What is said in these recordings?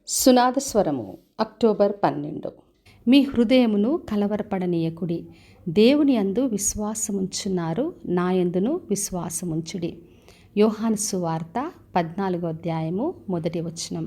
సునాదస్వరము October 12. మీ హృదయమును కలవరపడనీయకుడి, దేవుని యందు విశ్వాసముంచున్నారు, నాయందును విశ్వాసముంచుడి. యోహాను సువార్త 14వ అధ్యాయము 1వ వచనం.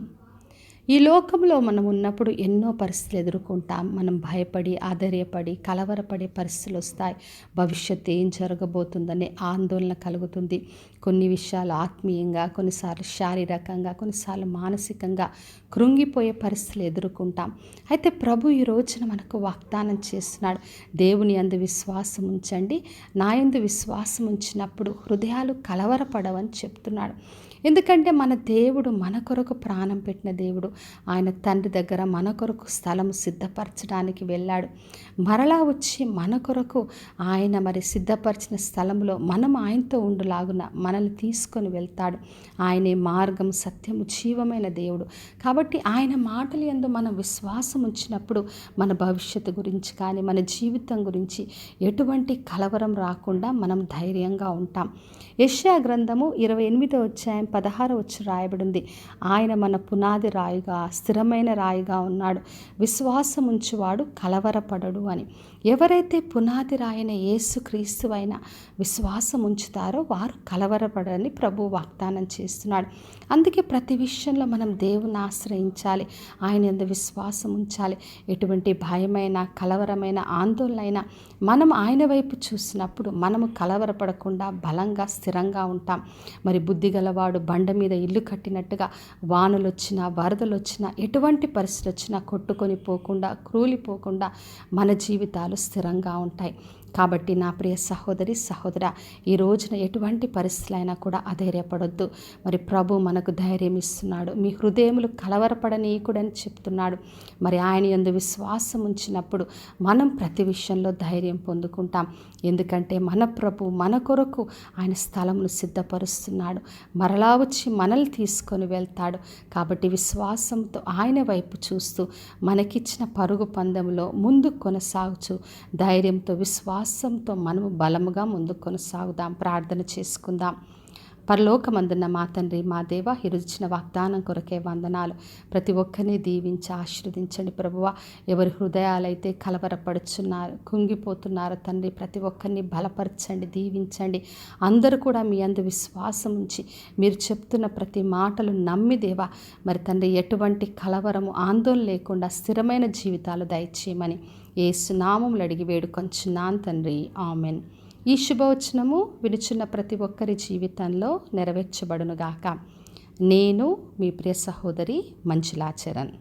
ఈ లోకంలో మనం ఉన్నప్పుడు ఎన్నో పరిస్థితులు ఎదుర్కొంటాం. మనం భయపడి, ఆధైర్యపడి, కలవరపడే పరిస్థితులు వస్తాయి. భవిష్యత్తు ఏం జరగబోతుందనే ఆందోళన కలుగుతుంది. కొన్ని విషయాలు ఆత్మీయంగా, కొన్నిసార్లు శారీరకంగా, కొన్నిసార్లు మానసికంగా కృంగిపోయే పరిస్థితులు ఎదుర్కొంటాం. అయితే ప్రభు ఈ రోజున మనకు వాగ్దానం చేస్తున్నాడు, దేవుని యందు విశ్వాసం ఉంచండి, నా యందు విశ్వాసం ఉంచినప్పుడు హృదయాలు కలవరపడవని చెప్తున్నాడు. ఎందుకంటే మన దేవుడు మన కొరకు ప్రాణం పెట్టిన దేవుడు. ఆయన తండ్రి దగ్గర మన కొరకు స్థలము సిద్ధపరచడానికి వెళ్ళాడు. మరలా వచ్చి మన కొరకు ఆయన సిద్ధపరిచిన స్థలంలో మనం ఆయనతో ఉండులాగున మనల్ని తీసుకొని వెళ్తాడు. ఆయనే మార్గం, సత్యము, జీవమైన దేవుడు. కాబట్టి ఆయన మాటల యందు మనం విశ్వాసం ఉంచినప్పుడు మన భవిష్యత్తు గురించి కానీ, మన జీవితం గురించి ఎటువంటి కలవరం రాకుండా మనం ధైర్యంగా ఉంటాం. యెషయా గ్రంథము 28వ అధ్యాయం 16వ వచనం రాయబడింది, ఆయన మన పునాది రాయిగా, స్థిరమైన రాయిగా ఉన్నాడు, విశ్వాసం ఉంచువాడు కలవరపడడు అని. ఎవరైతే పునాది రాయన యేసుక్రీస్తు అయిన విశ్వాసం ఉంచుతారో వారు కలవరపడని ప్రభు వాగ్దానం చేస్తున్నాడు. అందుకే ప్రతి విషయంలో మనం దేవుని ఆశ్రయించాలి, ఆయన యందు విశ్వాసం ఉంచాలి. ఎటువంటి భయమైన, కలవరమైన, ఆందోళన మనం ఆయన వైపు చూసినప్పుడు మనము కలవరపడకుండా బలంగా, స్థిరంగా ఉంటాం. బుద్ధి గలవాడు బండ మీద ఇల్లు కట్టినట్టుగా వానలు వచ్చినా, వరదలు వచ్చినా, ఎటువంటి పరిస్థితి వచ్చినా కొట్టుకొని పోకుండా, క్రూలిపోకుండా మన జీవితాలు స్థిరంగా ఉంటాయి. కాబట్టి నా ప్రియ సహోదరి, సహోదర, ఈ రోజున ఎటువంటి పరిస్థితులైనా కూడా అధైర్యపడొద్దు. ప్రభు మనకు ధైర్యం ఇస్తున్నాడు. మీ హృదయములు కలవరపడనీయకుడని చెప్తున్నాడు. ఆయన యందు విశ్వాసం ఉంచినప్పుడు మనం ప్రతి విషయంలో ధైర్యం పొందుకుంటాం. ఎందుకంటే మన ప్రభు మన కొరకు ఆయన స్థలమును సిద్ధపరుస్తున్నాడు. మరలా వచ్చి మనల్ని తీసుకొని వెళ్తాడు. కాబట్టి విశ్వాసంతో ఆయన వైపు చూస్తూ మనకిచ్చిన పరుగు పందెంలో ముందు కొనసాగుచు ధైర్యంతో, విశ్వాసంతో మనము బలముగా ముందుకు కొనసాగుదాం. ప్రార్థన చేసుకుందాం. పరలోకమందున్న మా తండ్రి, మా దేవ, ఇచ్చిన వాగ్దానం కొరకే వందనాలు. ప్రతి ఒక్కరిని దీవించి ఆశీర్వదించండి ప్రభువా. ఎవరి హృదయాలైతే కలవరపడుచున్నారు, కుంగిపోతున్నారు తండ్రి, ప్రతి ఒక్కరిని బలపరచండి, దీవించండి. అందరూ కూడా మీ అందు విశ్వాసం ఉంచి మీరు చెప్తున్న ప్రతి మాటలు నమ్మి దేవా, తండ్రి, ఎటువంటి కలవరము, ఆందోళన లేకుండా స్థిరమైన జీవితాలు దయచేయమని యేసు నామములో అడిగి వేడుకొంచున్నాను తండ్రి, ఆమెన్. ఈ శుభవచనము వినుచున్న ప్రతి ఒక్కరి జీవితంలో నెరవేర్చబడునుగాక. నేను మీ ప్రియ సహోదరి మంజులా చరణ్.